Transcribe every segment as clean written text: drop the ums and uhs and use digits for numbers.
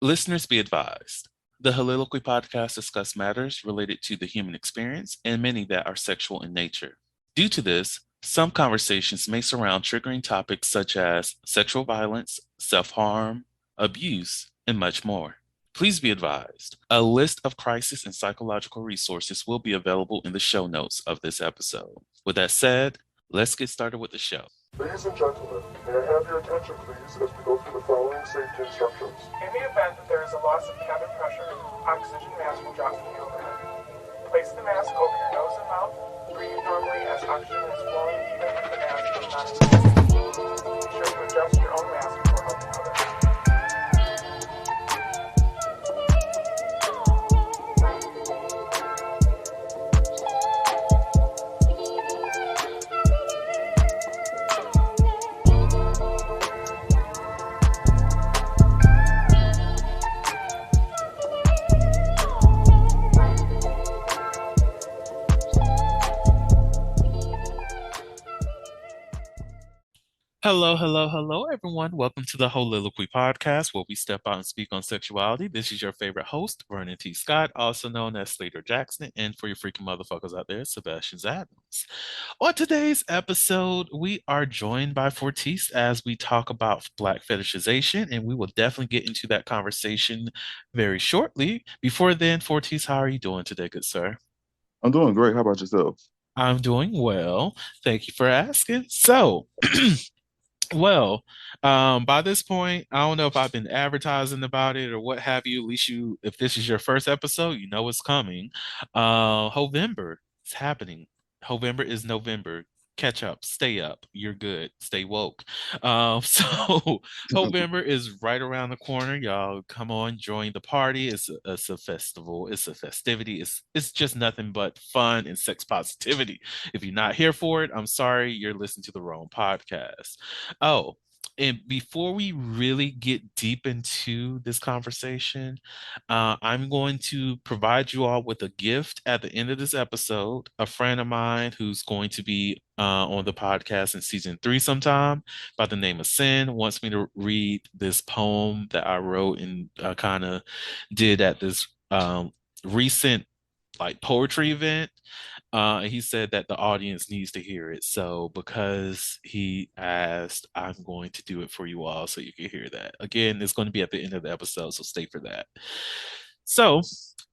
Listeners be advised. The Soliloquy podcast discuss matters related to the human experience and many that are sexual in nature. Due to this, some conversations may surround triggering topics such as sexual violence, self-harm, abuse, and much more. Please be advised, a list of crisis and psychological resources will be available in the show notes of this episode. With that said, let's get started with the show. Ladies and gentlemen, may I have your attention please as we go through the following safety instructions. In the event that there is a loss of cabin pressure, oxygen mask will drop from the overhead. Place the mask over your nose and mouth. Breathe normally as oxygen is flowing even if the mask is not in. Be sure to adjust your own mask before helping others. Hello, everyone. Welcome to the Soliloquy podcast, where we step out and speak on sexuality. This is your favorite host, Vernon T. Scott, also known as Slaytor Jackson, and for your freaking motherfuckers out there, Sebastian Adams. On today's episode, we are joined by Fortis as we talk about Black fetishization, and we will definitely get into that conversation very shortly. Before then, Fortis, how are you doing today, good sir? I'm doing great. How about yourself? I'm doing well. Thank you for asking. So, Well, by this point, I don't know if I've been advertising about it or what have you. At least if this is your first episode, you know it's coming. November is happening. November is November. Catch up, stay up. You're good. Stay woke. So November is right around the corner. Y'all come on, join the party. It's a festival. It's a festivity. It's just nothing but fun and sex positivity. If you're not here for it, I'm sorry. You're listening to the wrong podcast. Oh, and before we really get deep into this conversation, I'm going to provide you all with a gift at the end of this episode. A friend of mine who's going to be on the podcast in season 3 sometime by the name of Sin wants me to read this poem that I wrote and kind of did at this recent like poetry event. And he said that the audience needs to hear it. So because he asked, I'm going to do it for you all so you can hear that. Again, it's going to be at the end of the episode, so stay for that. So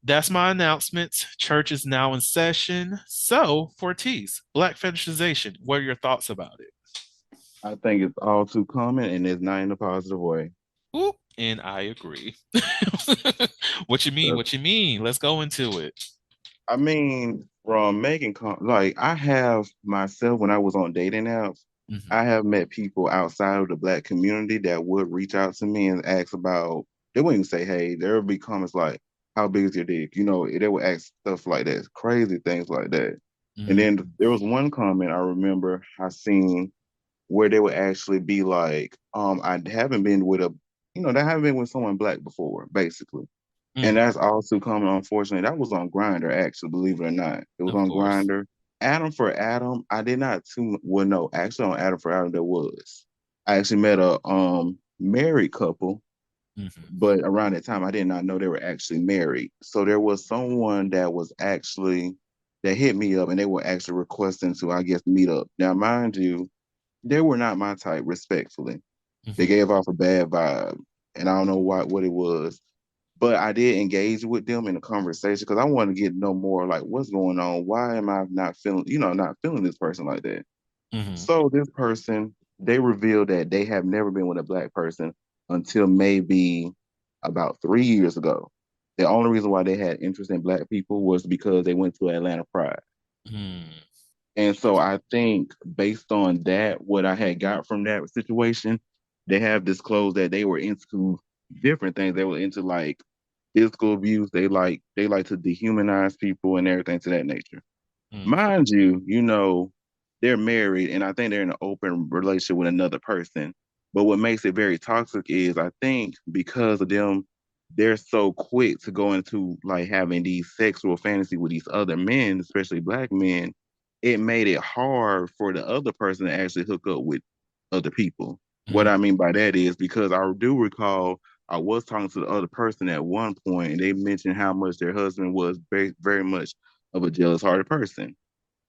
that's my announcement. Church is now in session. So, Fortis, Black fetishization, what are your thoughts about it? I think it's all too common and it's not in a positive way. Ooh, and I agree. What you mean? What you mean? Let's go into it. I mean, from making like I have myself when I was on dating apps, Mhm. I have met people outside of the Black community that would reach out to me and ask about. They wouldn't even say, "Hey." There would be comments like, "How big is your dick?" You know, they would ask stuff like that, crazy things like that. And Mhm. then there was one comment I remember I seen where they would actually be like, I haven't been with I haven't been with someone Black before, basically. And Mhm. that's also common, unfortunately. That was on Grinder, actually, believe it or not. It was Of on course. Grinder. Adam for Adam, I did not too well, no, actually on Adam for Adam there was. I actually met a married couple, Mhm. but around that time I did not know they were actually married. So there was someone that was actually that hit me up and they were actually requesting to, I guess, meet up. Now, mind you, they were not my type, respectfully. They Mhm. gave off a bad vibe, and I don't know what it was. But I did engage with them in a conversation because I wanted to get to know more like what's going on. Why am I not feeling this person like that? Mhm. So this person, they revealed that they have never been with a Black person until maybe about 3 years ago. The only reason why they had interest in Black people was because they went to Atlanta Pride. Mhm. And so I think based on that, what I had got from that situation, they have disclosed that they were into different things. They were into like physical abuse. They like to dehumanize people and everything to that nature. Mhm. Mind you, they're married and I think they're in an open relationship with another person. But what makes it very toxic is I think because of them, they're so quick to go into like having these sexual fantasy with these other men, especially Black men. It made it hard for the other person to actually hook up with other people. What Mhm. I mean by that is because I do recall I was talking to the other person at one point, and they mentioned how much their husband was very, very much of a jealous-hearted person,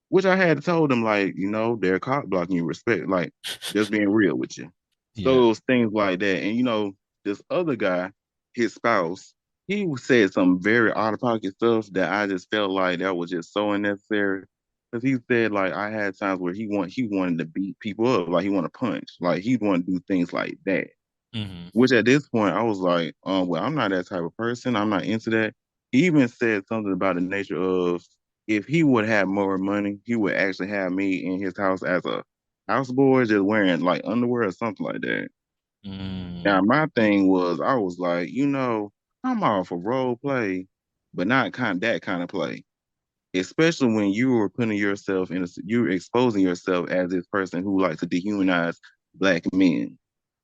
which I had told them, like, they're cock blocking you, respect, like, just being real with you. So Yeah. it was things like that. And, this other guy, his spouse, he said some very out-of-pocket stuff that I just felt like that was just so unnecessary. Because he said, like, I had times where he wanted to beat people up, like he wanted to punch, like he wanted to do things like that. Hmm. Which at this point I was like, well, I'm not that type of person. I'm not into that. He even said something about the nature of if he would have more money, he would actually have me in his house as a houseboy, just wearing like underwear or something like that. Now Mm, my thing was, I was like, I'm all for role play, but not that kind of play. Especially when you were putting yourself you're exposing yourself as this person who likes to dehumanize black men.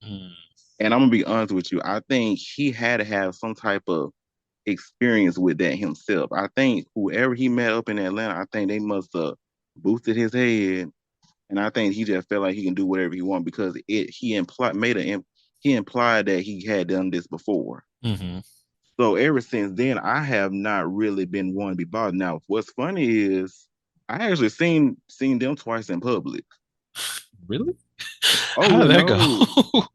mm, And I'm gonna be honest with you. I think he had to have some type of experience with that himself. I think whoever he met up in Atlanta, I think they must have boosted his head, and I think he just felt like he can do whatever he want because he implied that he had done this before. hmm. So ever since then, I have not really been one to be bothered. Now, what's funny is I actually seen them twice in public. Really? Oh How well, did that no.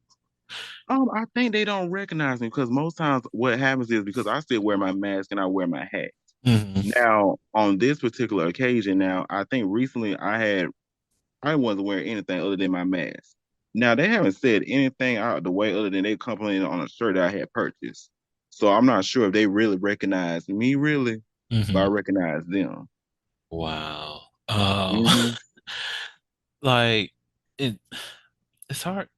go? I think they don't recognize me because most times what happens is because I still wear my mask and I wear my hat. Hmm. Now, on this particular occasion, now I think recently I wasn't wearing anything other than my mask. Now they haven't said anything out of the way other than they complimented on a shirt I had purchased. So I'm not sure if they really recognize me really, but I Hmm. recognize them. Wow. Hmm. Like it, it's hard.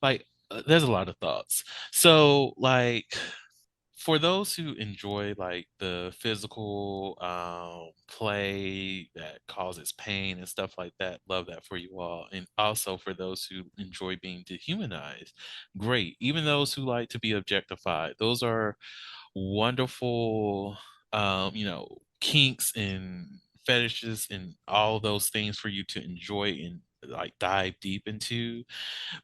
Like, there's a lot of thoughts. So, like, for those who enjoy like the physical play that causes pain and stuff like that, love that for you all. And also for those who enjoy being dehumanized, great. Even those who like to be objectified, those are wonderful, kinks and fetishes and all those things for you to enjoy and like dive deep into.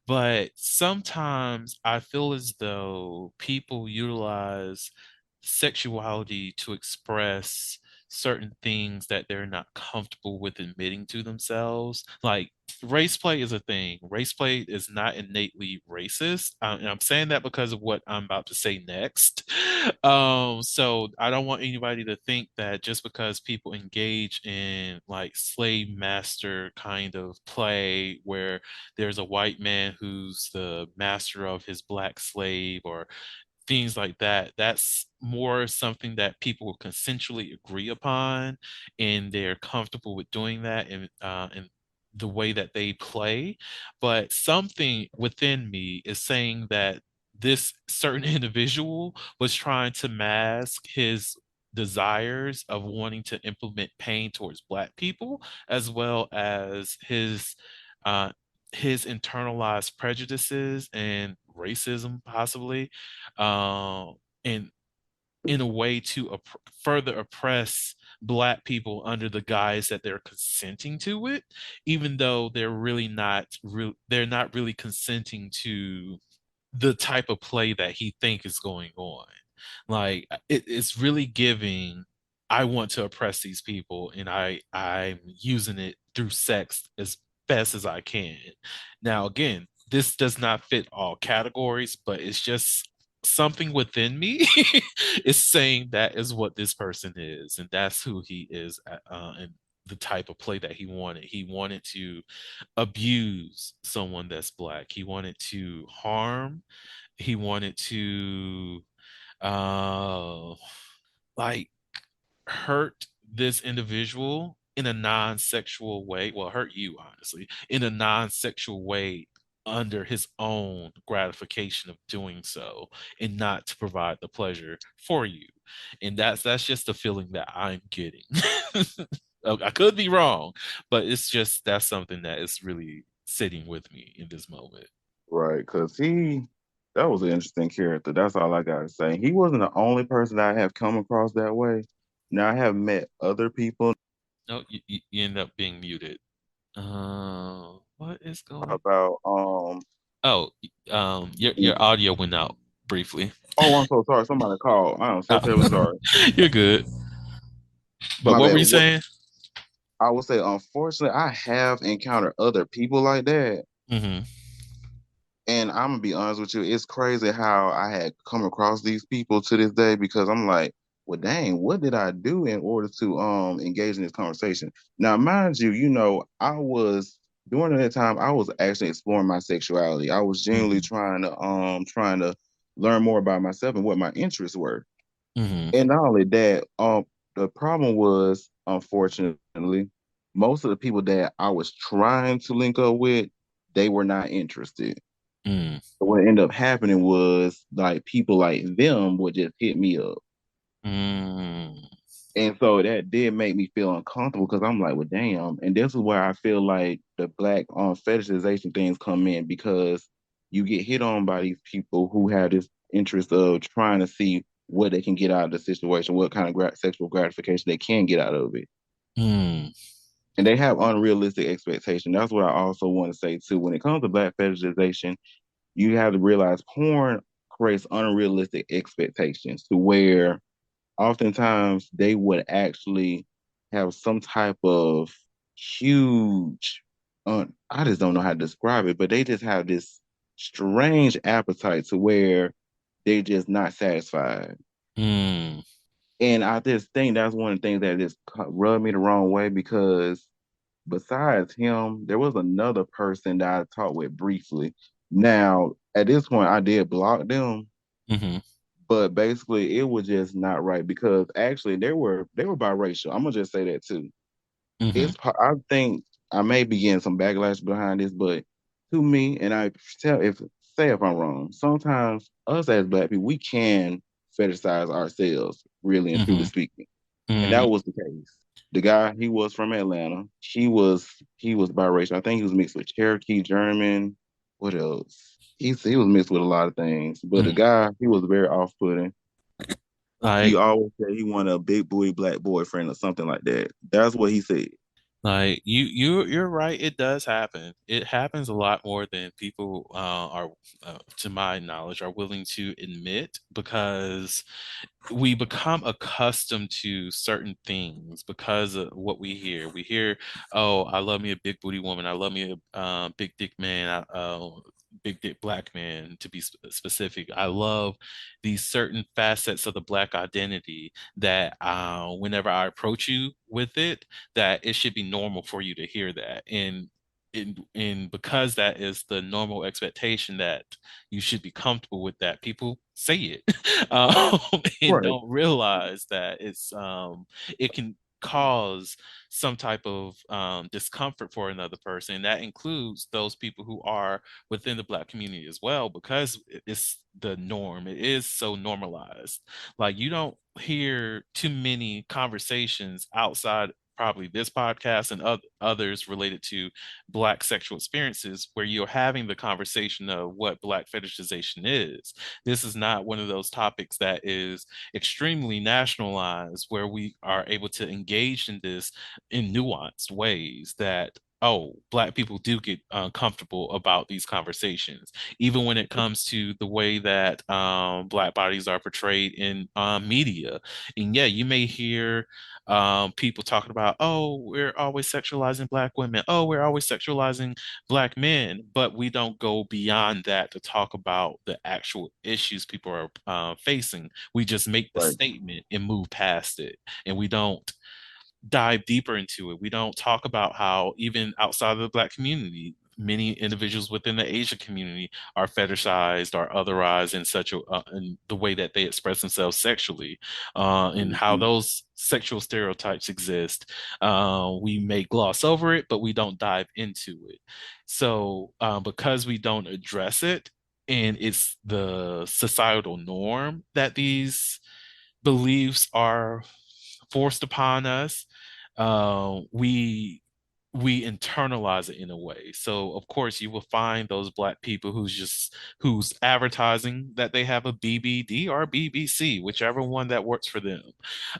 But sometimes I feel as though people utilize sexuality to express certain things that they're not comfortable with admitting to themselves. Like, race play is a thing. Race play is not innately racist. And I'm saying that because of what I'm about to say next. So I don't want anybody to think that just because people engage in like slave master kind of play where there's a white man who's the master of his black slave or things like that, that's more something that people will consensually agree upon and they're comfortable with doing that and the way that they play. But something within me is saying that this certain individual was trying to mask his desires of wanting to implement pain towards black people as well as uh, his internalized prejudices and racism possibly, and in a way to further oppress black people under the guise that they're consenting to it, even though they're not really consenting to the type of play that he think is going on. Like, it's really giving. I want to oppress these people, and I'm using it through sex as best as I can. Now, again, this does not fit all categories, but it's just something within me is saying that is what this person is, and that's who he is, and the type of play that he wanted. He wanted to abuse someone that's black. He wanted to harm. He wanted to uh like hurt this individual in a non-sexual way. Well, hurt you honestly in a non-sexual way under his own gratification of doing so and not to provide the pleasure for you. And that's just the feeling that I'm getting. I could be wrong, but it's just that's something that is really sitting with me in this moment. Right, because that was an interesting character. That's all I gotta say. He wasn't the only person I have come across that way. Now I have met other people No, you end up being muted. What is going? about Oh, your audio went out. briefly. Oh, I'm so sorry. Somebody called. I'm so terribly Oh, sorry. you're good. But My what bad. were you What saying? I would say, unfortunately, I have encountered other people like that. Hmm. And I'm gonna be honest with you, it's crazy how I had come across these people to this day because I'm like, well, dang, what did I do in order to engage in this conversation? Now, mind you, I was during that time I was actually exploring my sexuality. I was genuinely Hmm. trying to learn more about myself and what my interests were. Hmm. And not only that, the problem was, unfortunately, most of the people that I was trying to link up with, they were not interested. Mm. So what ended up happening was like people like them would just hit me up. Mm. And so that did make me feel uncomfortable because I'm like, well, damn. And this is where I feel like the black fetishization things come in because you get hit on by these people who have this interest of trying to see what they can get out of the situation, what kind of sexual gratification they can get out of it. Mm. And they have unrealistic expectations. That's what I also want to say too. When it comes to black fetishization, you have to realize porn creates unrealistic expectations to where oftentimes they would actually have some type of huge, I just don't know how to describe it, but they just have this strange appetite to where they're just not satisfied. Mm. And I just think that's one of the things that just rubbed me the wrong way because besides him, there was another person that I talked with briefly. Now, at this point, I did block them, Hmm. but basically, it was just not right because actually they were biracial. I'm gonna just say that too. Hmm. I think I may be getting some backlash behind this, but to me, and I tell if say if I'm wrong, sometimes us as black people we can fetishize ourselves, really and truly Hmm. speaking, and that Mm. was the case. The guy, he was from Atlanta. He was biracial. I think he was mixed with Cherokee, German. What else? He was mixed with a lot of things. But the Mm. guy, he was very off-putting. He Like, always said he wanted a big booty black boyfriend or something like that. That's what he said. you're right. It does happen. It happens a lot more than people are, to my knowledge, are willing to admit because we become accustomed to certain things because of what we hear. We hear, "Oh, I love me a big booty woman. I love me a big dick man. Big dick black man." To be specific, I love these certain facets of the black identity that, whenever I approach you with it, that it should be normal for you to hear that. And because that is the normal expectation that you should be comfortable with that, people say it um, and Right. don't realize that it can cause some type of discomfort for another person. And that includes those people who are within the Black community as well, because it's the norm. It is so normalized. Like, you don't hear too many conversations outside probably this podcast and others related to Black sexual experiences where you're having the conversation of what Black fetishization is. This is not one of those topics that is extremely nationalized where we are able to engage in this in nuanced ways that, oh, Black people do get uncomfortable about these conversations, even when it comes to the way that Black bodies are portrayed in media. And yeah, you may hear people talking about, oh, we're always sexualizing Black women. Oh, we're always sexualizing Black men. But we don't go beyond that to talk about the actual issues people are facing. We just make the Right. statement and move past it. And we don't dive deeper into it. We don't talk about how even outside of the Black community, many individuals within the Asian community are fetishized or otherized in such a in the way that they express themselves sexually, and how Mhm. those sexual stereotypes exist. We may gloss over it, but we don't dive into it. So because we don't address it, and it's the societal norm that these beliefs are forced upon us, we we internalize it in a way. So of course you will find those black people who's advertising that they have a BBD or BBC, whichever one that works for them.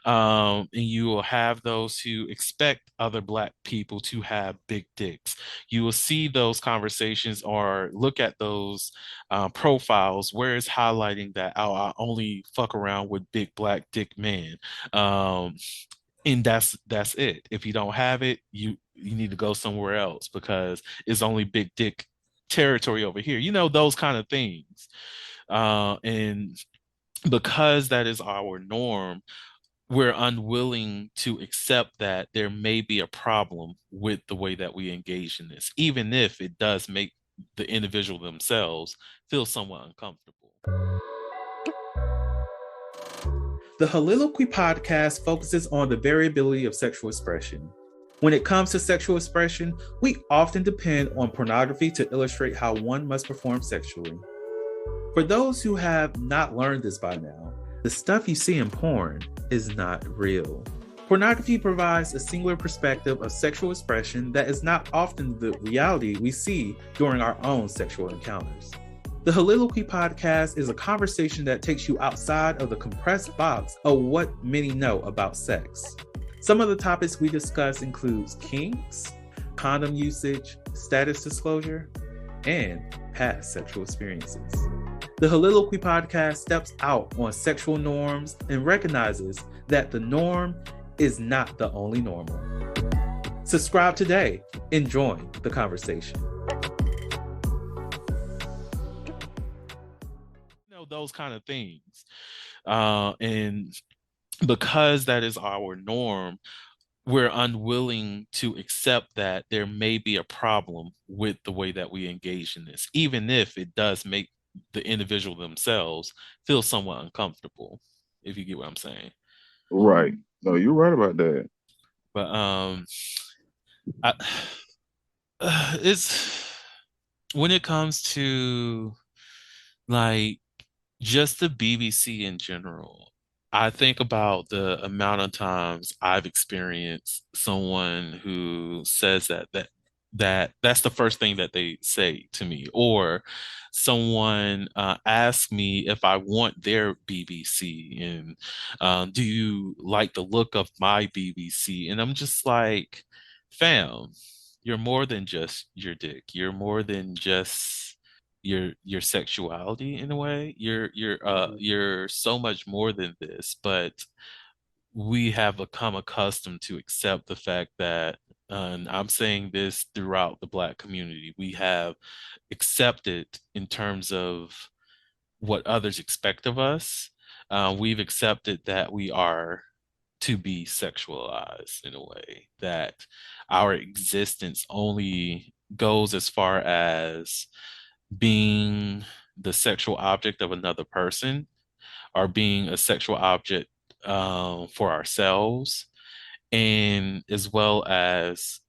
And you will have those who expect other black people to have big dicks. You will see those conversations or look at those profiles where it's highlighting that, oh, I only fuck around with big black dick men. Um, and that's it. If you don't have it, you need to go somewhere else because it's only big dick territory over here. You know, those kind of things. And because that is our norm, we're unwilling to accept that there may be a problem with the way that we engage in this, even if it does make the individual themselves feel somewhat uncomfortable. The Holiloquy podcast focuses on the variability of sexual expression. When it comes to sexual expression, we often depend on pornography to illustrate how one must perform sexually. For those who have not learned this by now, the stuff you see in porn is not real. Pornography provides a singular perspective of sexual expression that is not often the reality we see during our own sexual encounters. The Holiloquy podcast is a conversation that takes you outside of the compressed box of what many know about sex. Some of the topics we discuss includes kinks, condom usage, status disclosure, and past sexual experiences. The Holiloquy podcast steps out on sexual norms and recognizes that the norm is not the only normal. Subscribe today and join the conversation. Those kind of things. And because that is our norm, we're unwilling to accept that there may be a problem with the way that we engage in this, even if it does make the individual themselves feel somewhat uncomfortable, if you get what I'm saying. Right. No, you're right about that. But it's when it comes to like just the BBC in general, I think about the amount of times I've experienced someone who says that's the first thing that they say to me, or someone asks me if I want their BBC, and do you like the look of my BBC? And I'm just like, fam, you're more than just your dick. You're more than just your sexuality in a way. You're so much more than this, but we have become accustomed to accept the fact that, and I'm saying this throughout the Black community, we have accepted in terms of what others expect of us. We've accepted that we are to be sexualized in a way, that our existence only goes as far as being the sexual object of another person or being a sexual object for ourselves, and as well as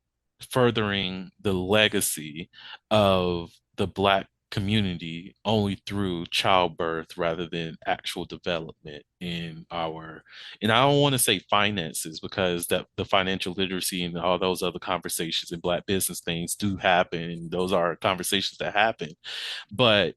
furthering the legacy of the Black community only through childbirth rather than actual development in our, and I don't want to say finances, because that the financial literacy and all those other conversations and Black business things do happen. Those are conversations that happen, but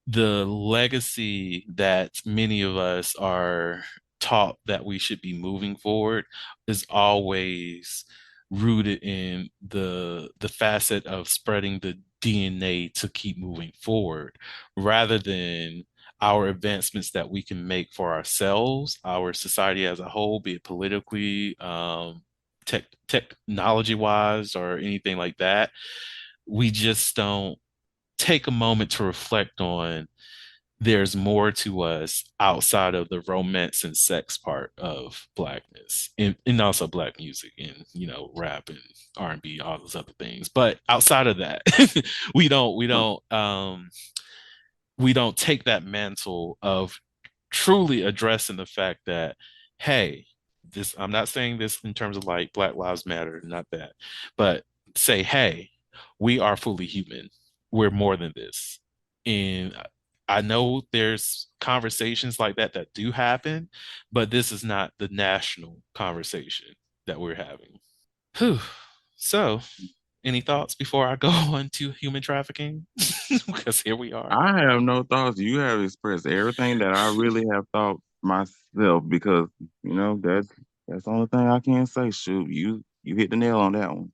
the legacy that many of us are taught that we should be moving forward is always rooted in the facet of spreading the DNA to keep moving forward, rather than our advancements that we can make for ourselves, our society as a whole, be it politically, technology wise, or anything like that. We just don't take a moment to reflect on there's more to us outside of the romance and sex part of Blackness, and also Black music, and rap and R&B, all those other things. But outside of that, we don't take that mantle of truly addressing the fact that, hey, this, I'm not saying this in terms of like Black Lives Matter, not that, but say, hey, we are fully human. We're more than this. And I know there's conversations like that that do happen, but this is not the national conversation that we're having. Whew. So, any thoughts before I go on to human trafficking? Because here we are. I have no thoughts. You have expressed everything that I really have thought myself because that's the only thing I can say. Shoot, you hit the nail on that one.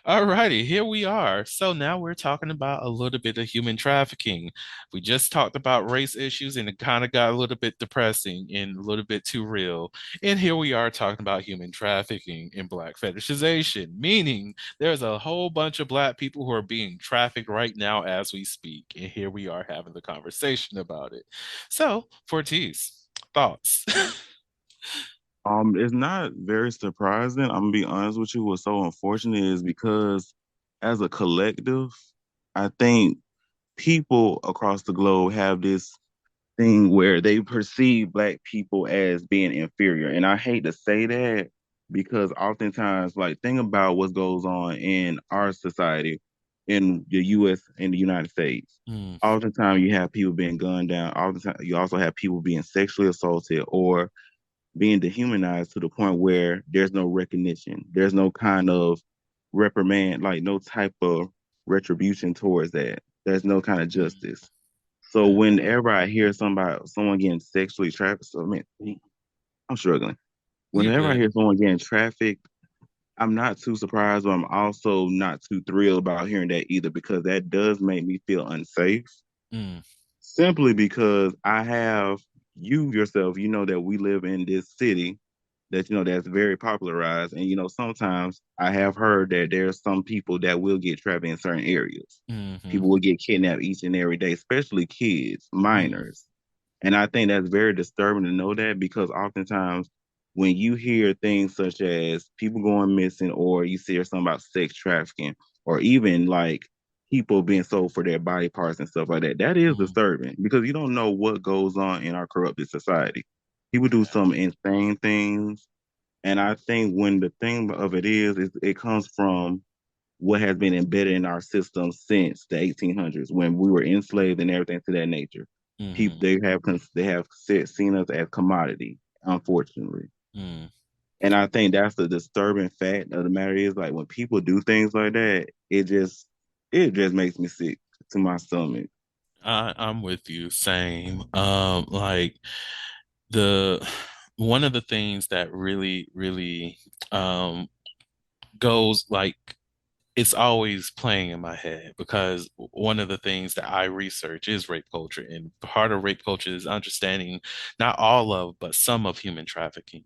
All righty, here we are. So now we're talking about a little bit of human trafficking. We just talked about race issues and it kind of got a little bit depressing and a little bit too real. And here we are talking about human trafficking and black fetishization, meaning there's a whole bunch of black people who are being trafficked right now as we speak. And here we are having the conversation about it. So, Fortis, thoughts? It's not very surprising. I'm gonna be honest with you. What's so unfortunate is because as a collective, I think people across the globe have this thing where they perceive black people as being inferior. And I hate to say that because oftentimes, like, think about what goes on in our society in the US in the United States. Mm, Oftentimes you have people being gunned down. Oftentimes you also have people being sexually assaulted or being dehumanized to the point where there's no recognition. There's no kind of reprimand, like no type of retribution towards that. There's no kind of mm, justice. So whenever I hear someone getting sexually trafficked, so I mean, I'm struggling. you Whenever I good. hear someone getting trafficked, I'm not too surprised, but I'm also not too thrilled about hearing that either because that does make me feel unsafe. Mm, Simply because I have you yourself, you know that we live in this city that that's very popularized, and sometimes I have heard that there's some people that will get trapped in certain areas. mhm, People will get kidnapped each and every day, especially kids, mm, minors. And I think that's very disturbing to know that because oftentimes when you hear things such as people going missing or you hear something about sex trafficking or even like people being sold for their body parts and stuff like that, that is mm. disturbing because you don't know what goes on in our corrupted society. People do some insane things. And I think when the thing of it is it comes from what has been embedded in our system since the 1800s when we were enslaved and everything to that nature. People Mhm, they have seen us as commodity, unfortunately. mm. And I think that's the disturbing fact of the matter is like when people do things like that, it just makes me sick to my stomach. I'm with you. Same. Like the one of the things that really, really um goes like it's always playing in my head because one of the things that I research is rape culture, and part of rape culture is understanding not all of, but some of human trafficking,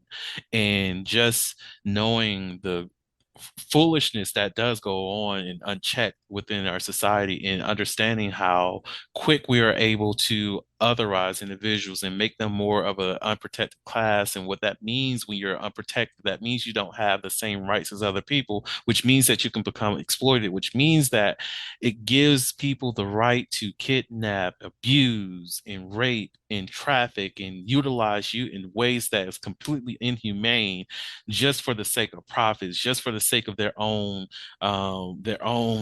and just knowing the foolishness that does go on and unchecked within our society, and understanding how quick we are able to otherize individuals and make them more of an unprotected class. And what that means when you're unprotected, that means you don't have the same rights as other people, which means that you can become exploited, which means that it gives people the right to kidnap, abuse, and rape and traffic and utilize you in ways that is completely inhumane just for the sake of profits, just for the sake of their own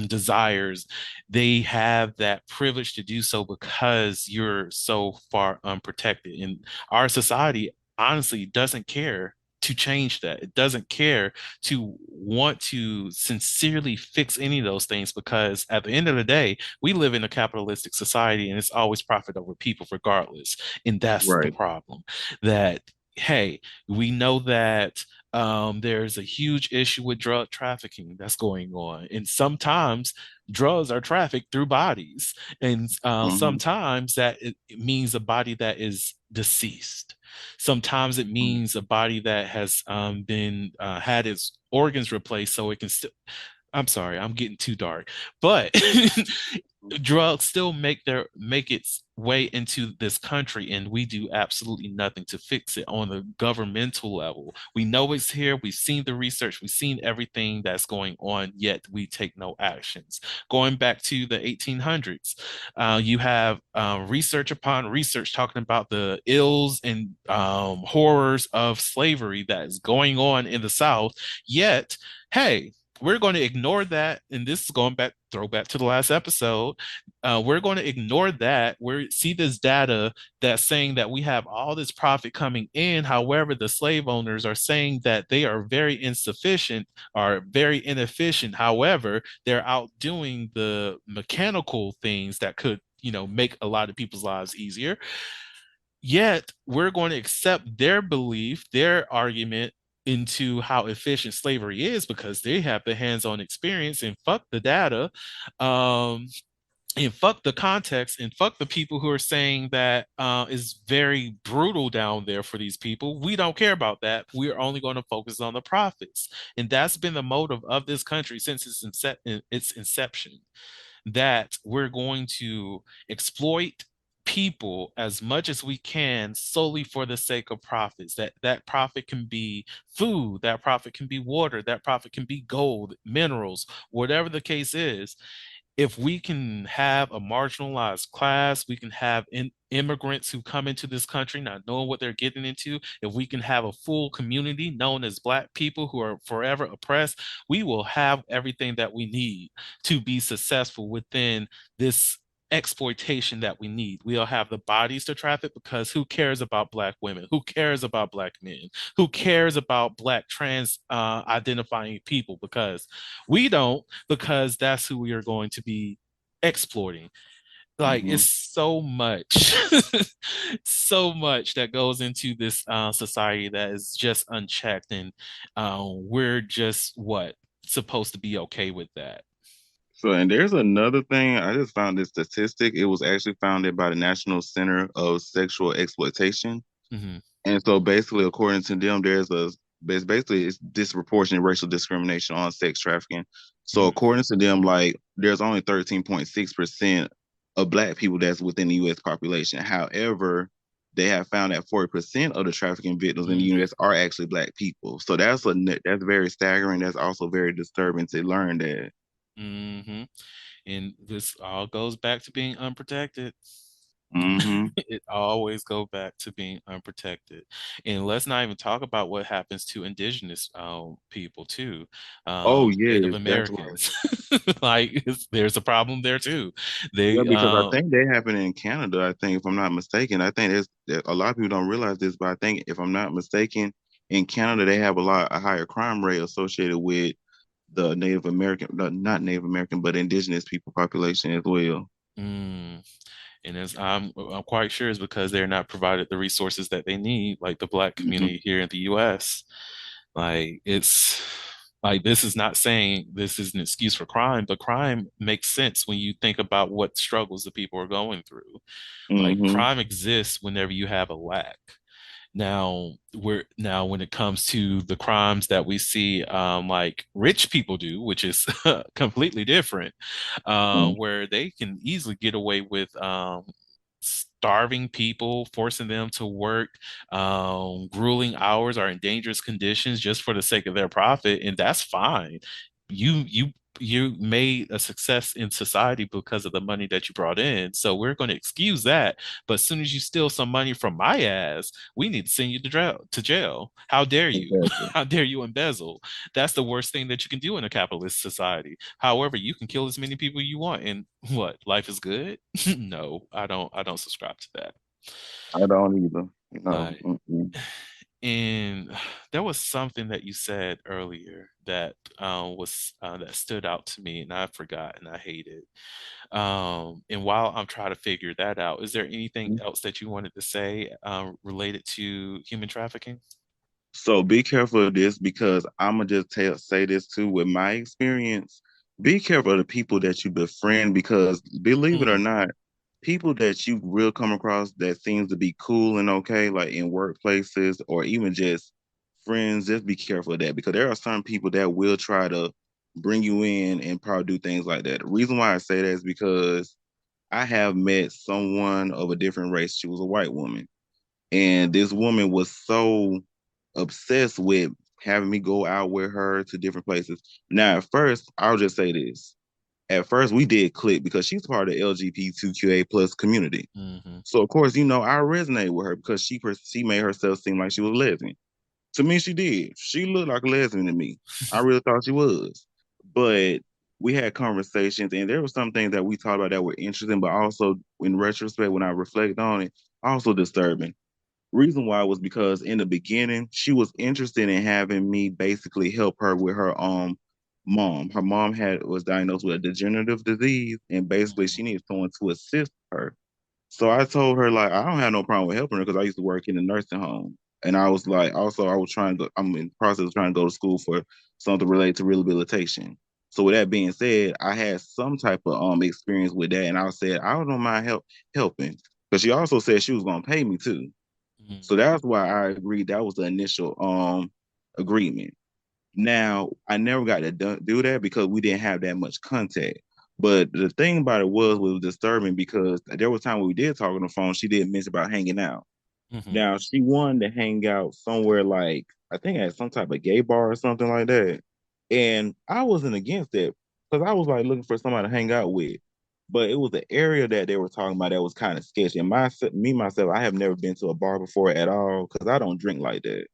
desires. They have that privilege to do so because you're so far unprotected. And our society honestly doesn't care to change that. It doesn't care to want to sincerely fix any of those things because at the end of the day, we live in a capitalistic society and it's always profit over people regardless. And that's the Right. problem. That, hey, we know that there's a huge issue with drug trafficking that's going on. And sometimes drugs are trafficked through bodies. And Mm-hmm. sometimes it means a body that is deceased. Sometimes it means a body that has been had its organs replaced so it can still. I'm sorry, I'm getting too dark, but drugs still make its way into this country, and we do absolutely nothing to fix it on the governmental level. We know it's here, we've seen the research, we've seen everything that's going on, yet we take no actions. Going back to the 1800s, you have research upon research talking about the ills and horrors of slavery that is going on in the South, yet hey, we're going to ignore that, and this is going back, throwback to the last episode. We're going to ignore that. We see this data that's saying that we have all this profit coming in. However, the slave owners are saying that they are very insufficient, are very inefficient. However, they're outdoing the mechanical things that could, make a lot of people's lives easier. Yet we're going to accept their belief, their argument into how efficient slavery is because they have the hands-on experience, and fuck the data, um, and fuck the context, and fuck the people who are saying that is very brutal down there for these people. We don't care about that. We're only going to focus on the profits, and that's been the motive of this country since its inception, that we're going to exploit people as much as we can solely for the sake of profits. That profit can be food, that profit can be water, that profit can be gold, minerals, whatever the case is. If we can have a marginalized class, we can have immigrants who come into this country not knowing what they're getting into. If we can have a full community known as Black people who are forever oppressed, we will have everything that we need to be successful within this exploitation that we need. We'll have the bodies to traffic because who cares about Black women? Who cares about Black men? Who cares about Black trans identifying people? Because we don't, because that's who we are going to be exploiting. Like Mm-hmm. it's so much, so much that goes into this society that is just unchecked, and we're just what supposed to be okay with that. So, and there's another thing. I just found this statistic. It was actually founded by the National Center of Sexual Exploitation. Mm-hmm. And so basically, according to them, basically it's disproportionate racial discrimination on sex trafficking. So Mm-hmm. according to them, like there's only 13.6% of Black people that's within the US population. However, they have found that 40% of the trafficking victims in the US are actually Black people. So that's very staggering. That's also very disturbing to learn that. Mm-hmm. And this all goes back to being unprotected. Mm-hmm. It always go back to being unprotected. And let's not even talk about what happens to indigenous people too, Oh Native yes, that's right. Americans. Like there's a problem there too. Yeah, They because I think they happen in Canada. I think, if I'm not mistaken, I think a lot of people don't realize this, but I think, if I'm not mistaken, in Canada they have a higher crime rate associated with the Native American, no, not Native American, but indigenous people population as well. mm, and as I'm quite sure it's because they're not provided the resources that they need, like the Black Hmm. community here in the US. Like it's like this is not saying this is an excuse for crime, but crime makes sense when you think about what struggles the people are going through. Like Hmm. crime exists whenever you have a lack. Now when it comes to the crimes that we see, like rich people do, which is completely different, where they can easily get away with starving people, forcing them to work grueling hours or in dangerous conditions just for the sake of their profit, and that's fine. You made a success in society because of the money that you brought in, so we're going to excuse that. But as soon as you steal some money from my ass, we need to send you to jail. How dare you? Exactly. How dare you embezzle? That's the worst thing that you can do in a capitalist society. However, you can kill as many people you want, and what? Life is good? No, I don't subscribe to that. I don't either. No. Like, Mm-mm. and there was something that you said earlier that was that stood out to me, and I forgot, and I hate it. And while I'm trying to figure that out, is there anything else that you wanted to say related to human trafficking? So be careful of this, because I'm gonna just say this too with my experience. Be careful of the people that you befriend, because believe it or Mm, not, people that you will come across that seems to be cool and okay, like in workplaces or even just friends, just be careful of that, because there are some people that will try to bring you in and probably do things like that. The reason why I say that is because I have met someone of a different race. She was a white woman, and this woman was so obsessed with having me go out with her to different places. Now, at first, I'll just say this. At first, we did click because she's part of the LGBTQA plus community. mm-hmm, So, of course, I resonate with her because she made herself seem like she was a lesbian. To me, she did. She looked like a lesbian to me. I really thought she was. but we had conversations, and there were some things that we talked about that were interesting, but also in retrospect, when I reflect on it, also disturbing. Reason why was because in the beginning, she was interested in having me basically help her with her mom. Her mom had was diagnosed with a degenerative disease, and basically she needed someone to assist her. So I told her like I don't have no problem with helping her because I used to work in a nursing home. And I was like, also I was trying to I'm in the process of trying to go to school for something related to rehabilitation. So with that being said, I had some type of experience with that, and I said I don't mind helping. But she also said she was gonna pay me too. Mhm. So that's why I agreed. That was the initial agreement. Now, I never got to do that because we didn't have that much contact. But the thing about it was disturbing because there was time when we did talk on the phone. She did mention about hanging out. Mhm. Now she wanted to hang out somewhere like I think at some type of gay bar or something like that, and I wasn't against it because I was like looking for somebody to hang out with. But it was the area that they were talking about that was kind of sketchy. And myself, I have never been to a bar before at all because I don't drink like that.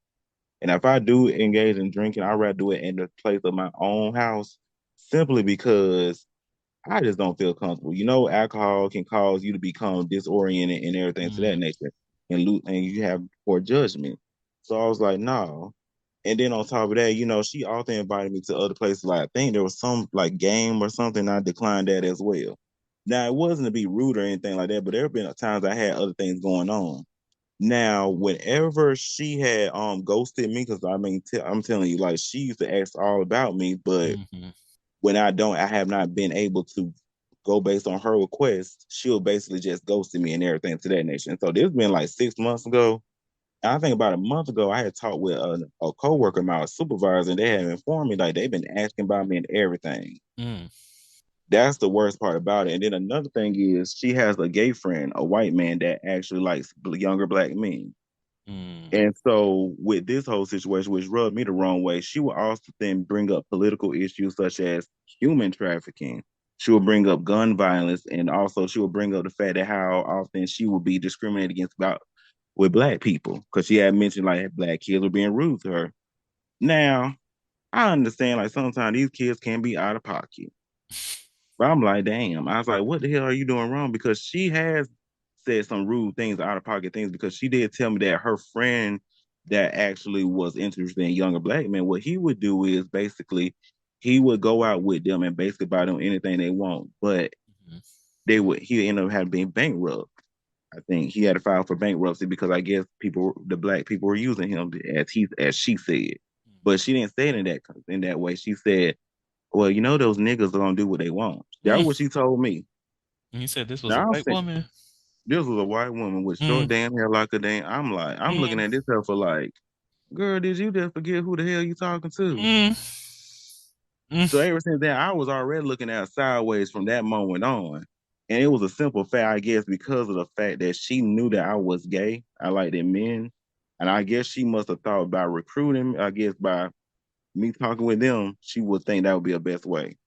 And if I do engage in drinking, I'd rather do it in the place of my own house simply because I just don't feel comfortable. You know, alcohol can cause you to become disoriented and everything to that Mhm. nature and you have poor judgment. So I was like, no. And then on top of that, she often invited me to other places. Like I think there was some like game or something. I declined that as well. Now it wasn't to be rude or anything like that, but there have been times I had other things going on. Now, whenever she had ghosted me, because I mean, I'm telling you, like she used to ask all about me, but Mhm. when I have not been able to go based on her request. She'll basically just ghosted me and everything to that nation. So this has been like 6 months ago. I think about a month ago, I had talked with a coworker, my supervisor, and they had informed me like they've been asking about me and everything. Mhm. That's the worst part about it. And then another thing is she has a gay friend, a white man that actually likes younger black men. Mhm. And so with this whole situation, which rubbed me the wrong way, she would also then bring up political issues such as human trafficking. She will bring up gun violence, and also she will bring up the fact that how often she will be discriminated against about with black people because she had mentioned like black kids were being rude to her. Now I understand like sometimes these kids can be out of pocket, but I'm like, damn. I was like, what the hell are you doing wrong? Because she has said some rude things, out of pocket things, because she did tell me that her friend that actually was interested in younger black men, what he would do is basically he would go out with them and basically buy them anything they want. But Mhm. he ended up having been bankrupt. I think he had to file for bankruptcy because I guess the black people were using him as she said. But she didn't say it in that way. She said, well, those niggas are gonna do what they want. That's what Mhm. she told me. And you said this was a Now I'm white saying woman. this was a white woman with short Mm. damn hair like a damn. I'm like, I'm looking Mm. at this her for like, girl, did you just forget who the hell you talking to? Mm. So Mm. ever since then, I was already looking at her sideways from that moment on. And it was a simple fact, I guess, because of the fact that she knew that I was gay. I liked it men. And I guess she must have thought by recruiting, I guess by me talking with them, she would think that would be a best way.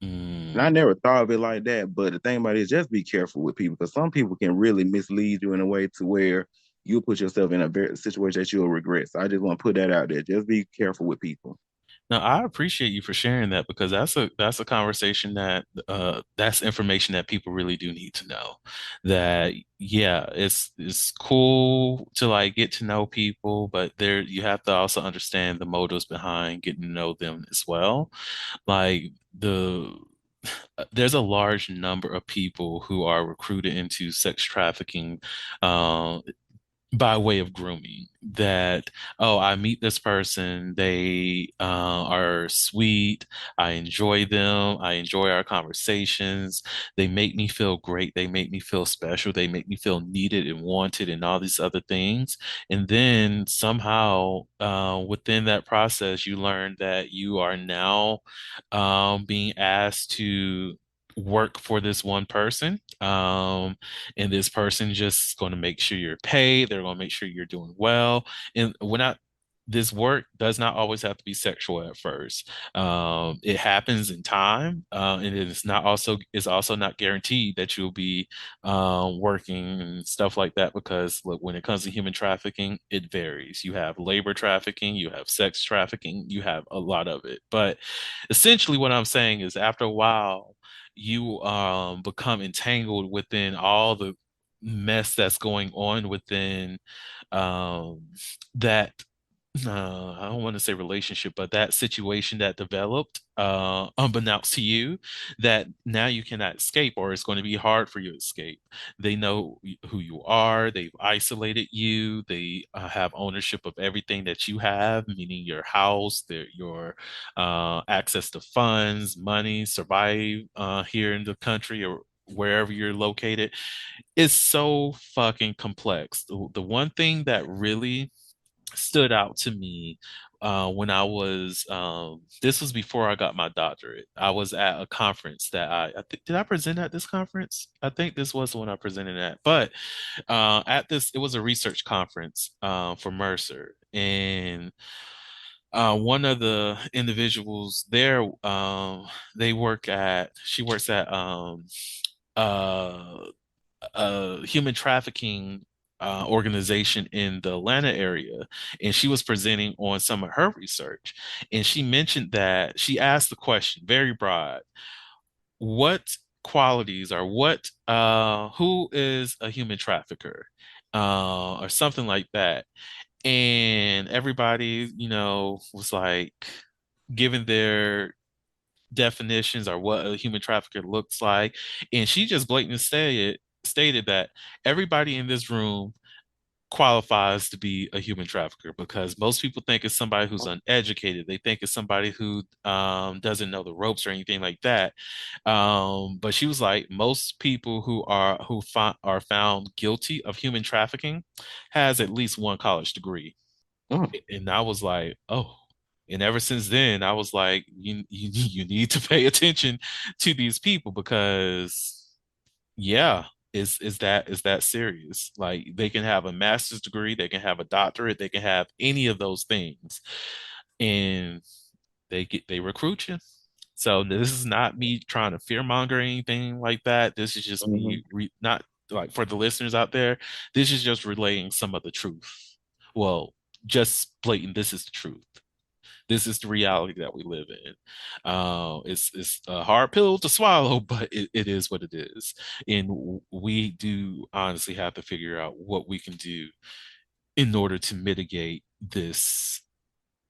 And Mm. I never thought of it like that. But the thing about it is just be careful with people because some people can really mislead you in a way to where you'll put yourself in a very situation that you'll regret. So I just want to put that out there. Just be careful with people. Now, I appreciate you for sharing that because that's a conversation that that's information that people really do need to know. That yeah, it's cool to like get to know people, but there you have to also understand the motives behind getting to know them as well. Like there's a large number of people who are recruited into sex trafficking by way of grooming that, oh, I meet this person, they are sweet, I enjoy them, I enjoy our conversations, they make me feel great, they make me feel special, they make me feel needed and wanted and all these other things. And then somehow within that process you learn that you are now being asked to work for this one person, and this person just going to make sure you're paid, they're going to make sure you're doing well. And when I this work does not always have to be sexual at first. It happens in time, and it's also not guaranteed that you'll be working and stuff like that. Because look, when it comes to human trafficking, it varies. You have labor trafficking, you have sex trafficking, you have a lot of it. But essentially, what I'm saying is, after a while, you become entangled within all the mess that's going on within um, that I don't want to say relationship, but that situation that developed, unbeknownst to you, that now you cannot escape, or it's going to be hard for you to escape. They know who you are. They've isolated you. They have ownership of everything that you have, meaning your house, your access to funds, money, survive here in the country or wherever you're located. It's so fucking complex. The one thing that really stood out to me when I was this was before I got my doctorate. I was at a conference that did I present at this conference? I think this was the one I presented at. But at this, it was a research conference for Mercer, and one of the individuals there, she works at uh, a human trafficking organization in the Atlanta area, and she was presenting on some of her research. And she mentioned that she asked the question, very broad, what qualities or who is a human trafficker, or something like that. And everybody, was like giving their definitions or what a human trafficker looks like. And she just blatantly stated that everybody in this room qualifies to be a human trafficker, because most people think it's somebody who's uneducated. They think it's somebody who doesn't know the ropes or anything like that. But she was like, most people are found guilty of human trafficking has at least one college degree. Mm. And I was like, oh. And ever since then, I was like, you need to pay attention to these people, because yeah, is that serious? Like, they can have a master's degree, they can have a doctorate, they can have any of those things, and they recruit you. So this is not me trying to fear monger or anything like that. This is just Mhm. me not like, for the listeners out there. This is just relaying some of the truth. Well, just blatant. This is the truth. This is the reality that we live in. It's a hard pill to swallow, but it is what it is. And we do honestly have to figure out what we can do in order to mitigate this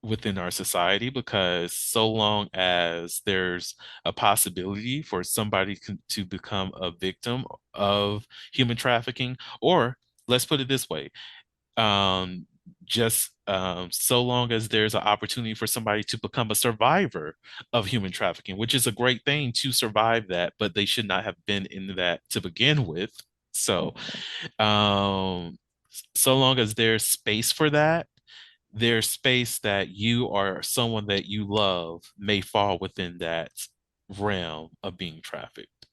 within our society, because so long as there's a possibility for somebody to become a victim of human trafficking, or let's put it this way, um, just so long as there's an opportunity for somebody to become a survivor of human trafficking, which is a great thing to survive that, but they should not have been in that to begin with. So, um, so long as there's space for that, there's space that you or someone that you love may fall within that realm of being trafficked.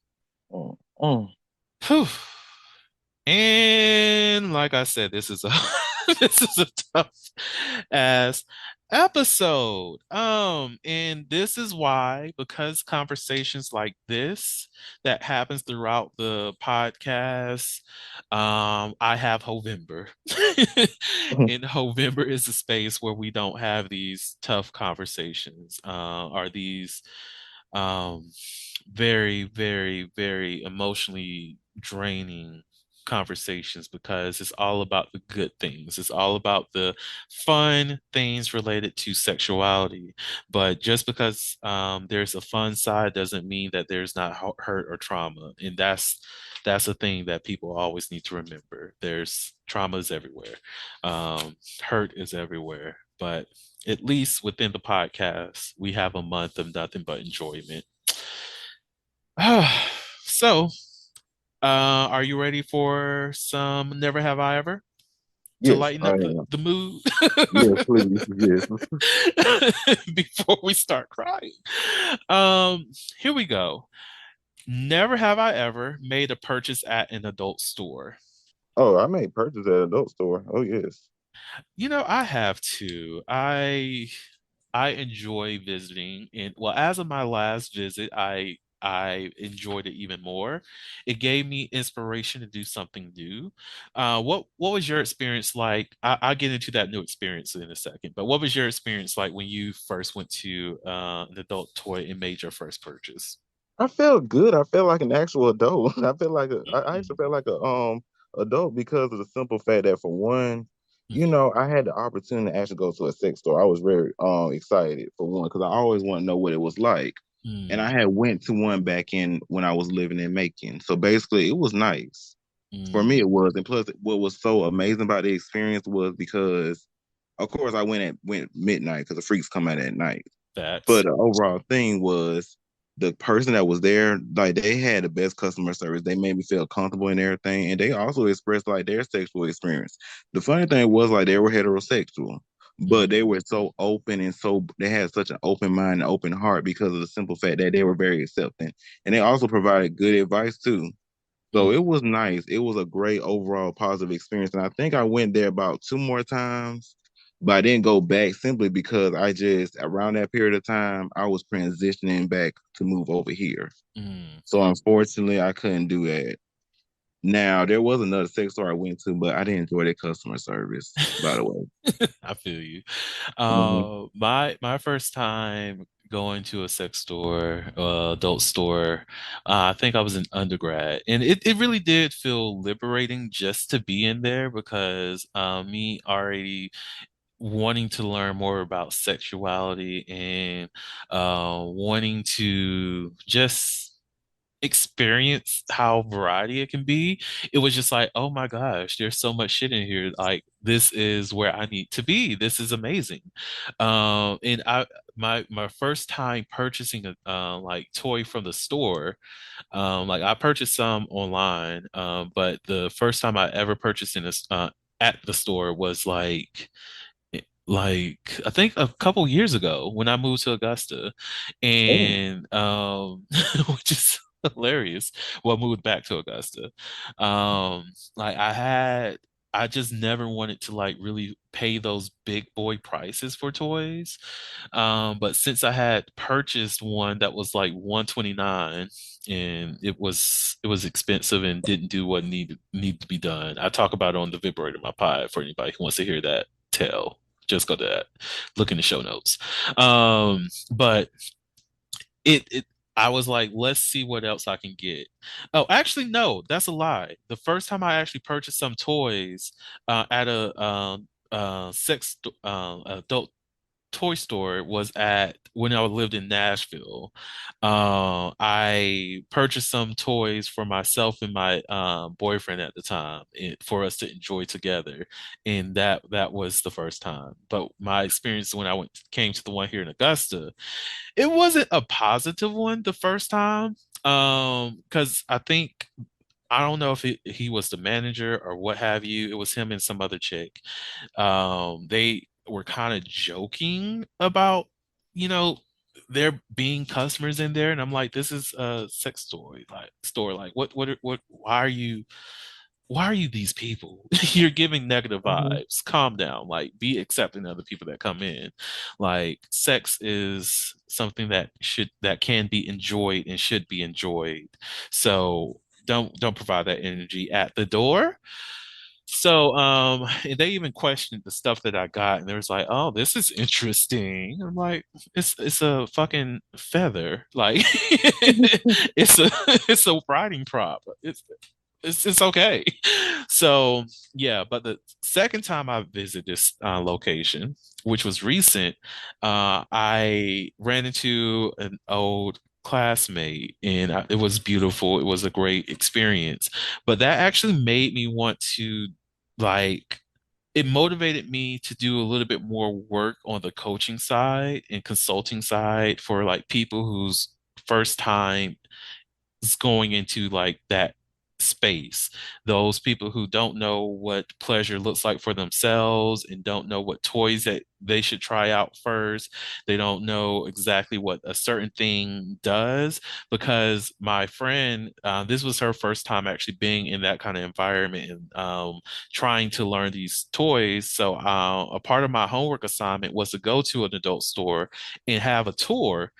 Mm. Mm. Whew. And like I said, this is a this is a tough ass episode. And this is why, because conversations like this that happens throughout the podcast, I have Hovember. And Hovember is a space where we don't have these tough conversations, or these um very, very, very emotionally draining conversations, because it's all about the good things. It's all about the fun things related to sexuality. But just because there's a fun side doesn't mean that there's not hurt or trauma. And that's a thing that people always need to remember. There's traumas everywhere. Hurt is everywhere. But at least within the podcast, we have a month of nothing but enjoyment. So, are you ready for some Never Have I Ever to Yes, lighten I up am. the mood Yes, please. Yes. before we start crying? Um, Here we go. Never have I ever made a purchase at an adult store. Oh, I made purchase at adult store. Oh yes. I have to. I enjoy visiting, and well, as of my last visit, I enjoyed it even more. It gave me inspiration to do something new. What was your experience like? I'll get into that new experience in a second, but what was your experience like when you first went to an adult toy and made your first purchase? I felt good. I felt like an actual adult. I actually Mm, felt like a adult because of the simple fact that for one, mhm, I had the opportunity to actually go to a sex store. I was very excited for one because I always want to know what it was like. And I mm, had went to one back in when I was living in Macon. So basically it was nice. For me mm. it was. And plus what was so amazing about the experience was because of course I went midnight because the freaks come out at night. But Facts. the overall thing was the person that was there, like they had the best customer service. They made me feel comfortable and everything. And they also expressed like their sexual experience. The funny thing was like they were heterosexual, but they Mm, were so open and so they had such an open mind and open heart because of the simple fact that they were very accepting. And they also provided good advice too. So mm, it was nice. It was a great overall positive experience. And I think I went there about two more times, but I didn't go back simply because I just, around that period of time, I was transitioning back to move over here. mm, So unfortunately, I couldn't do that. Now, there was another sex store I went to, but I didn't enjoy their customer service, by the way. I feel you. Mhm. My first time going to a sex store, adult store, I think I was an undergrad, and it really did feel liberating just to be in there because me already wanting to learn more about sexuality and wanting to just experience how variety it can be, it was just like, oh my gosh, there's so much shit in here. Like this is where I need to be. This is amazing. And my first time purchasing a like toy from the store, like I purchased some online, but the first time I ever purchased in this at the store was like I think a couple years ago when I moved to Augusta, Oh. and which is hilarious. Well, I moved back to Augusta. Like I just never wanted to like really pay those big boy prices for toys. But since I had purchased one that was like 129 and it was expensive and didn't do what need to be done. I talk about it on the vibrator of my pod for anybody who wants to hear that tell. Just go to that. Look in the show notes. But it I was like, let's see what else I can get. Oh, actually, no, that's a lie. The first time I actually purchased some toys at a adult toy store was at when I lived in Nashville. I purchased some toys for myself and my boyfriend at the time for us to enjoy together, and that was the first time. But my experience when I came to the one here in Augusta, it wasn't a positive one the first time. Because I don't know if he was the manager or what have you. It was him and some other chick. They were kind of joking about, you know, there being customers in there, and I'm like, this is a sex store. Like, why are you these people? You're giving negative Mhm. vibes. Calm down. Like, be accepting of the people that come in. Like, sex is something that can be enjoyed and should be enjoyed. So don't provide that energy at the door. So, and they even questioned the stuff that I got, and they was like, "Oh, this is interesting." I'm like, "It's a fucking feather, like it's a it's a riding prop. It's okay." So yeah, but the second time I visited this location, which was recent, I ran into an old classmate, and it was beautiful. It was a great experience, but that actually made me want to like it motivated me to do a little bit more work on the coaching side and consulting side for like people whose first time is going into like that space. Those people who don't know what pleasure looks like for themselves and don't know what toys that they should try out first. They don't know exactly what a certain thing does because my friend, this was her first time actually being in that kind of environment and trying to learn these toys. So a part of my homework assignment was to go to an adult store and have a tour.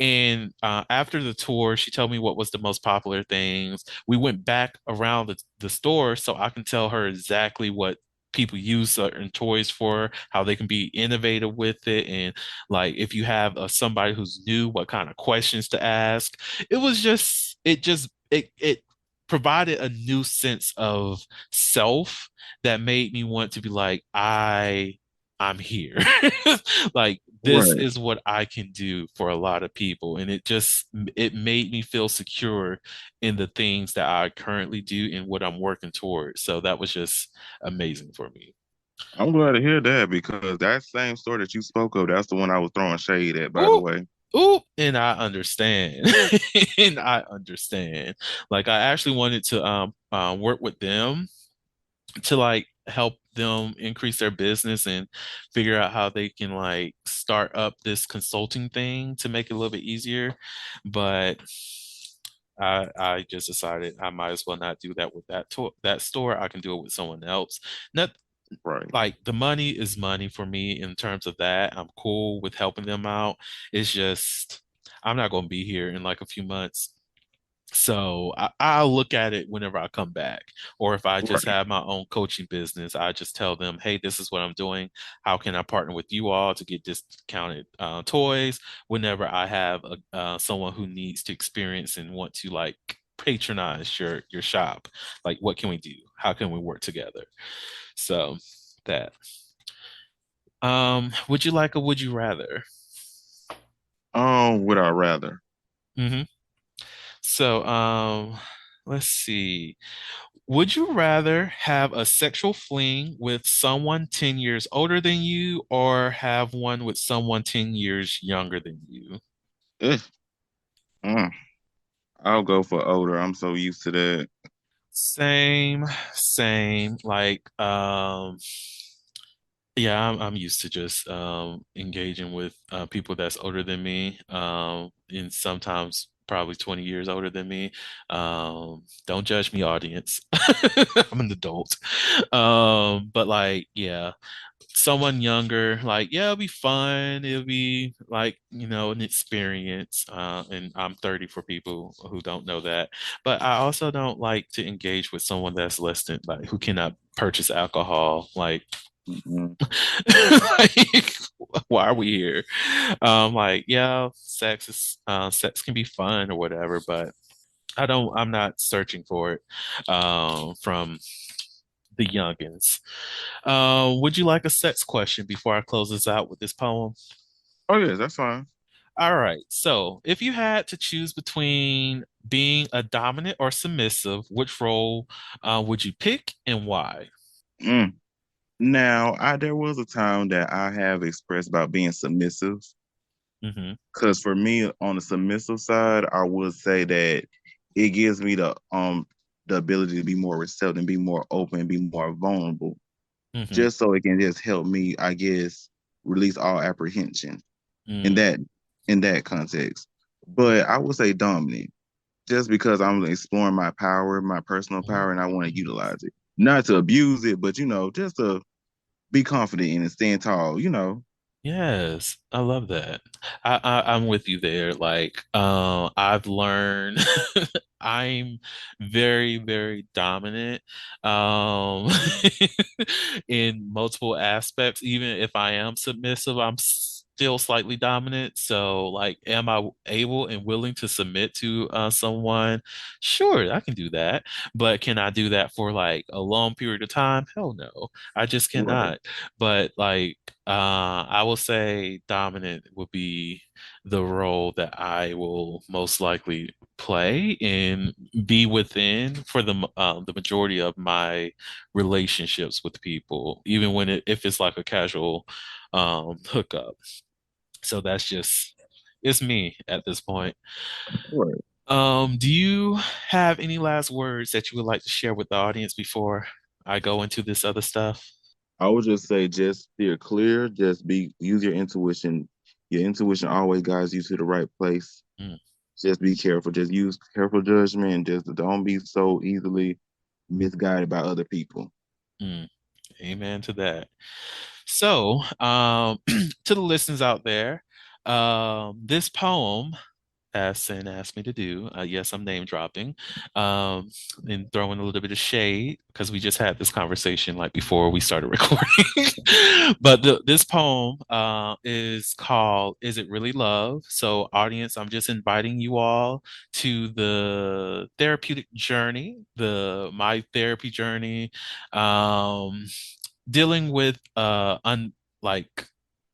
And after the tour, she told me what was the most popular things. We went back around the store so I can tell her exactly what people use certain toys for, how they can be innovative with it, and like if you have somebody who's new, what kind of questions to ask. It was just, it provided a new sense of self that made me want to be like, I'm here. Like this Right. is what I can do for a lot of people. And it made me feel secure in the things that I currently do and what I'm working towards. So that was just amazing for me. I'm glad to hear that because that same story that you spoke of, that's the one I was throwing shade at, by the Ooh, way. ooh, and I understand. And I understand. Like I actually wanted to work with them to like help them increase their business and figure out how they can like start up this consulting thing to make it a little bit easier. But I just decided I might as well not do that with that store. I can do it with someone else. Not Right. like the money is money for me in terms of that. I'm cool with helping them out. It's just I'm not going to be here in like a few months. So I'll look at it whenever I come back. Or if I just Right. have my own coaching business, I just tell them, hey, this is what I'm doing. How can I partner with you all to get discounted toys whenever I have someone who needs to experience and want to like patronize your shop? Like, what can we do? How can we work together? So that. Would you like or would you rather? Would I rather? hmm So, let's see. Would you rather have a sexual fling with someone 10 years older than you or have one with someone 10 years younger than you? Eh, mm, I'll go for older. I'm so used to that. Same, same. Like, yeah, I'm used to just engaging with people that's older than me, and sometimes probably 20 years older than me. Don't judge me, audience. I'm an adult. But like, yeah, someone younger, like, yeah, it'll be fun. It'll be like, an experience. And I'm 30 for people who don't know that. But I also don't like to engage with someone that's less than like who cannot purchase alcohol. Like, Mm-mm. like, why are we here? Like, yeah, sex can be fun or whatever, but I'm not searching for it from the youngins. Would you like a sex question before I close this out with this poem? Oh, yes, that's fine. All right. So, if you had to choose between being a dominant or submissive, which role would you pick and why? Mm. Now, there was a time that I have expressed about being submissive. hmm Because for me, on the submissive side, I would say that it gives me the ability to be more receptive and be more open, be more vulnerable, hmm just so it can just help me, I guess, release all apprehension in mm that context. But I would say dominant, just because I'm exploring my power, my personal power, and I want to utilize it. Not to abuse it, but just to be confident in and stand tall. Yes, I love that. I'm with you there. Like, I've learned I'm very, very dominant, um, in multiple aspects. Even if I am submissive, I'm still slightly dominant. So, like, am I able and willing to submit to someone? Sure, I can do that. But can I do that for like a long period of time? Hell no, I just Right, cannot. But like, I will say dominant would be the role that I will most likely play and be within for the majority of my relationships with people, even when if it's like a casual hookup. So that's just it's me at this point. right. Do you have any last words that you would like to share with the audience before I go into this other stuff? I would just say just steer clear, just be use your intuition. Your intuition always guides you to the right place. Mm, Just be careful. Just use careful judgment and just don't be so easily misguided by other people. mm. Amen to that. So, to the listeners out there, this poem, as Sin asked me to do, yes, I'm name dropping, um, and throwing a little bit of shade because we just had this conversation like before we started recording. But this poem is called "Is It Really Love?" So, audience, I'm just inviting you all to the therapeutic journey, the my therapy journey. Um, Dealing with like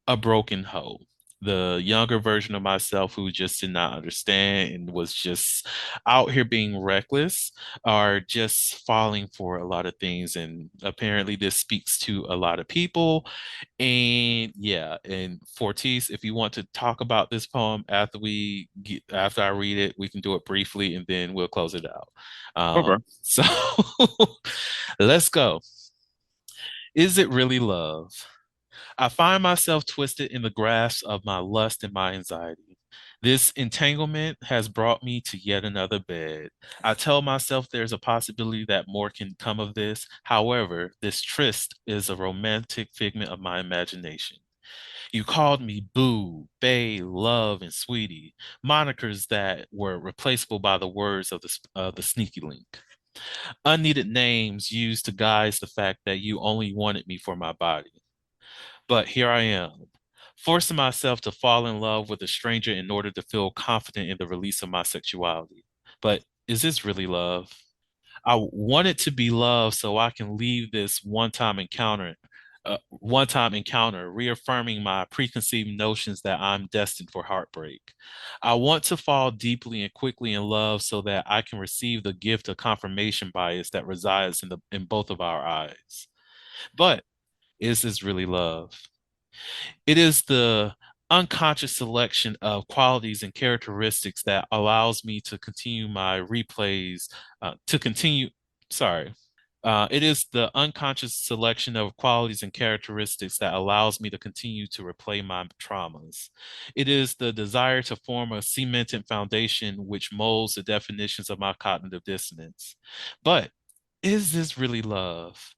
a broken hoe, the younger version of myself who just did not understand and was just out here being reckless, or just falling for a lot of things. And apparently this speaks to a lot of people. And yeah, and Fortis, if you want to talk about this poem after I read it, we can do it briefly and then we'll close it out. Okay. So let's go. Is it really love? I find myself twisted in the grasp of my lust and my anxiety. This entanglement has brought me to yet another bed. I tell myself there's a possibility that more can come of this. However, this tryst is a romantic figment of my imagination. You called me boo, bae, love, and sweetie, monikers that were replaceable by the words of the sneaky link. Unneeded names used to guise the fact that you only wanted me for my body. But here I am, forcing myself to fall in love with a stranger in order to feel confident in the release of my sexuality. But is this really love? I want it to be love so I can leave this one-time encounter, reaffirming my preconceived notions that I'm destined for heartbreak. I want to fall deeply and quickly in love so that I can receive the gift of confirmation bias that resides in both of our eyes. But is this really love? It is the unconscious selection of qualities and characteristics that allows me to continue my replays, to continue, sorry. It is the unconscious selection of qualities and characteristics that allows me to continue to replay my traumas. It is the desire to form a cemented foundation which molds the definitions of my cognitive dissonance. But is this really love?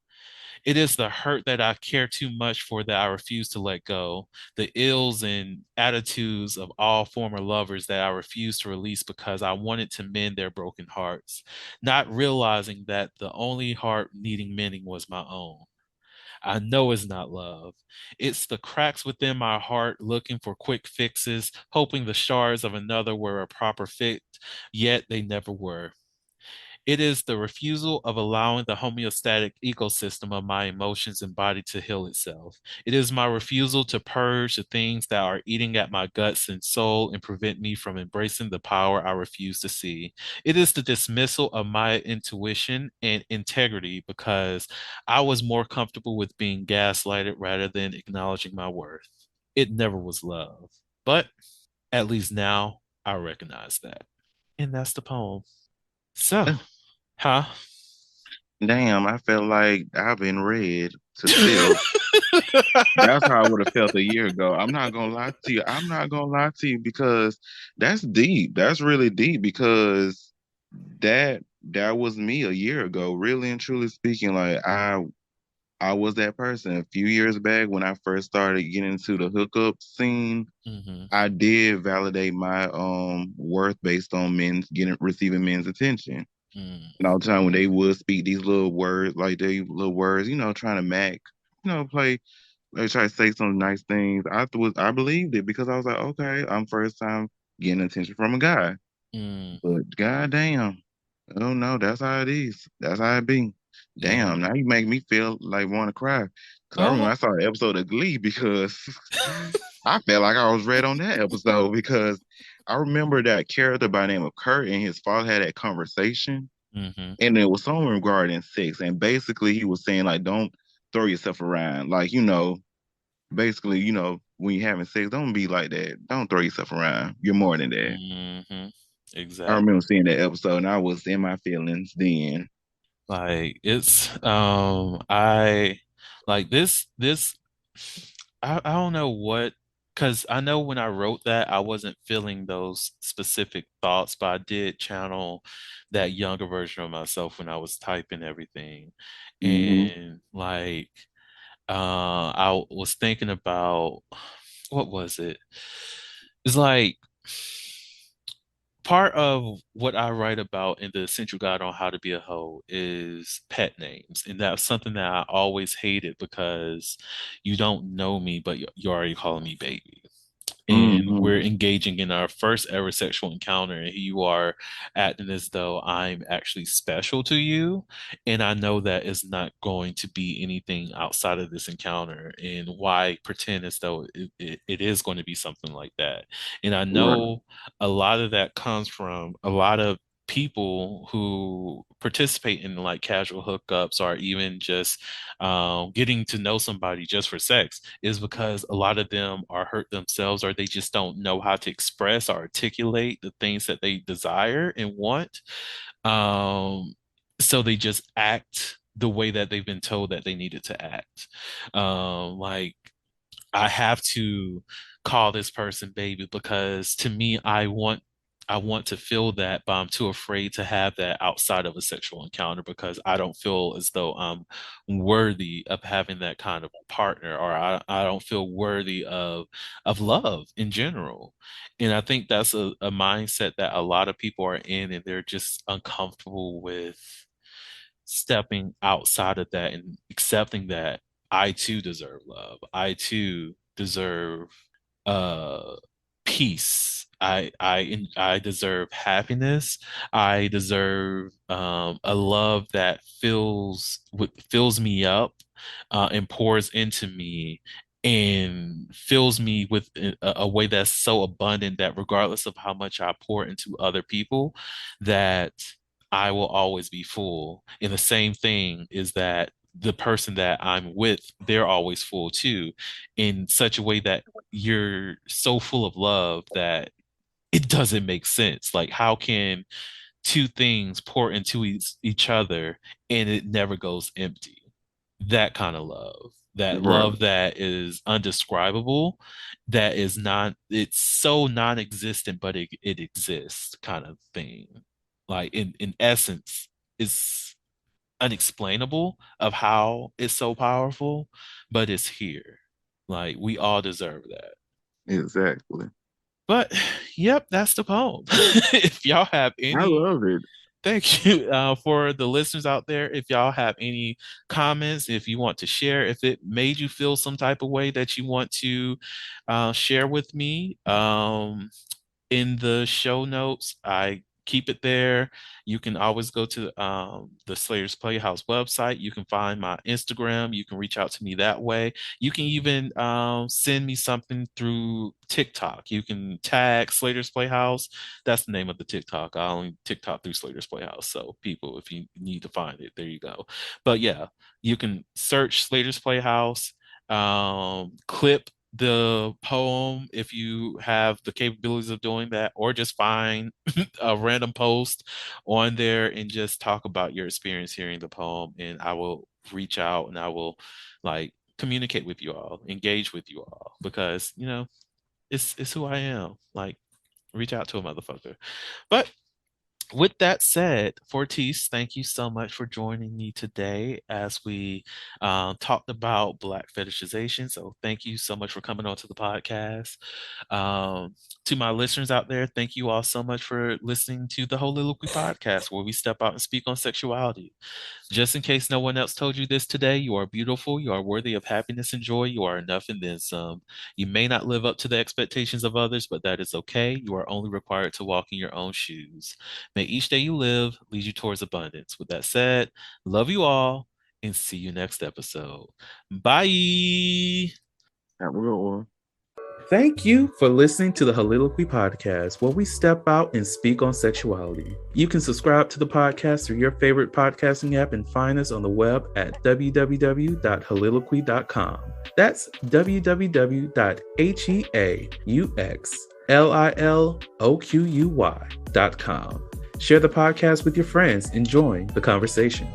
It is the hurt that I care too much for that I refuse to let go, the ills and attitudes of all former lovers that I refuse to release because I wanted to mend their broken hearts, not realizing that the only heart needing mending was my own. I know it's not love. It's the cracks within my heart looking for quick fixes, hoping the shards of another were a proper fit, yet they never were. It is the refusal of allowing the homeostatic ecosystem of my emotions and body to heal itself. It is my refusal to purge the things that are eating at my guts and soul and prevent me from embracing the power I refuse to see. It is the dismissal of my intuition and integrity because I was more comfortable with being gaslighted rather than acknowledging my worth. It never was love, but at least now I recognize that. And that's the poem. So, huh? Damn, I felt like I've been read to filth. That's how I would have felt a year ago. I'm not gonna lie to you. I'm not gonna lie to you because that's deep. That's really deep because that that was me a year ago. Really and truly speaking, like I was that person a few years back when I first started getting into the hookup scene. Hmm. I did validate my worth based on men's getting receiving men's attention. Mm, And all the time when they would speak these little words, like they little words, trying to play, they try to say some nice things. I believed it because I was like, okay, I'm first time getting attention from a guy. mm, But goddamn, oh no, that's how it is. That's how it be. yeah. Damn, now you make me feel like want to cry. Cause I remember Oh. I saw an episode of Glee because I felt like I was read on that episode because I remember that character by the name of Kurt and his father had that conversation Hmm. and it was somewhere regarding sex. And basically he was saying like don't throw yourself around. Like, basically, when you're having sex, don't be like that. Don't throw yourself around. You're more than that. Hmm. I Exactly. remember seeing that episode and I was in my feelings then. Like it's I Like this I don't know what, because I know when I wrote that, I wasn't feeling those specific thoughts, but I did channel that younger version of myself when I was typing everything. Mm-hmm. And like, I was thinking about, what was it? It's like part of what I write about in the Essential Guide on How to Be a Hoe is pet names. And that's something that I always hated because you don't know me, but you're already calling me baby. And Mm-hmm. we're engaging in our first ever sexual encounter, and you are acting as though I'm actually special to you. And I know that is not going to be anything outside of this encounter. And why pretend as though it is going to be something like that? And I Right. know a lot of that comes from a lot of people who participate in like casual hookups or even just getting to know somebody just for sex is because a lot of them are hurt themselves or they just don't know how to express or articulate the things that they desire and want. Um, so they just act the way that they've been told that they needed to act. Like I have to call this person baby because to me, I want to feel that, but I'm too afraid to have that outside of a sexual encounter because I don't feel as though I'm worthy of having that kind of partner, or I don't feel worthy of love in general. And I think that's a mindset that a lot of people are in, and they're just uncomfortable with stepping outside of that and accepting that I too deserve love. I too deserve uh peace. I deserve happiness. I deserve a love that fills me up and pours into me and fills me with a way that's so abundant that regardless of how much I pour into other people, that I will always be full. And the same thing is that the person that I'm with, they're always full too, in such a way that you're so full of love that it doesn't make sense. Like, how can two things pour into each other and it never goes empty? That kind of love, that Right. love that is undescribable, that is not, it's so non-existent, but it exists kind of thing. Like in essence, it's unexplainable of how it's so powerful, but it's here. Like we all deserve that. Exactly. But yep, that's the poem. If y'all have I any, love it. thank you for the listeners out there. If y'all have any comments, if you want to share, if it made you feel some type of way that you want to share with me, in the show notes. I keep it there. You can always go to the Slayer's Playhouse website. You can find my Instagram. You can reach out to me that way. You can even send me something through TikTok. You can tag Slater's Playhouse. That's the name of the TikTok. I only TikTok through Slater's Playhouse. So people, if you need to find it, there you go. But yeah, you can search Slater's Playhouse, clip the poem if you have the capabilities of doing that, or just find a random post on there and just talk about your experience hearing the poem, and I will reach out and I will like communicate with you all, engage with you all, because it's who I am. Like, reach out to a motherfucker. But with that said, Fortis, thank you so much for joining me today as we talked about Black fetishization. So thank you so much for coming on to the podcast. Um, to my listeners out there, thank you all so much for listening to the Holiloquy podcast, where we step out and speak on sexuality. Just in case no one else told you this today, you are beautiful, you are worthy of happiness and joy, you are enough and then some. You may not live up to the expectations of others, but that is okay. You are only required to walk in your own shoes. May each day you live lead you towards abundance. With that said, love you all and see you next episode. Bye. Have a good one. Thank you for listening to the Holiloquy podcast, where we step out and speak on sexuality. You can subscribe to the podcast through your favorite podcasting app and find us on the web at www.holiloquy.com. That's www.heauxliloquy.com. Share the podcast with your friends and join the conversation.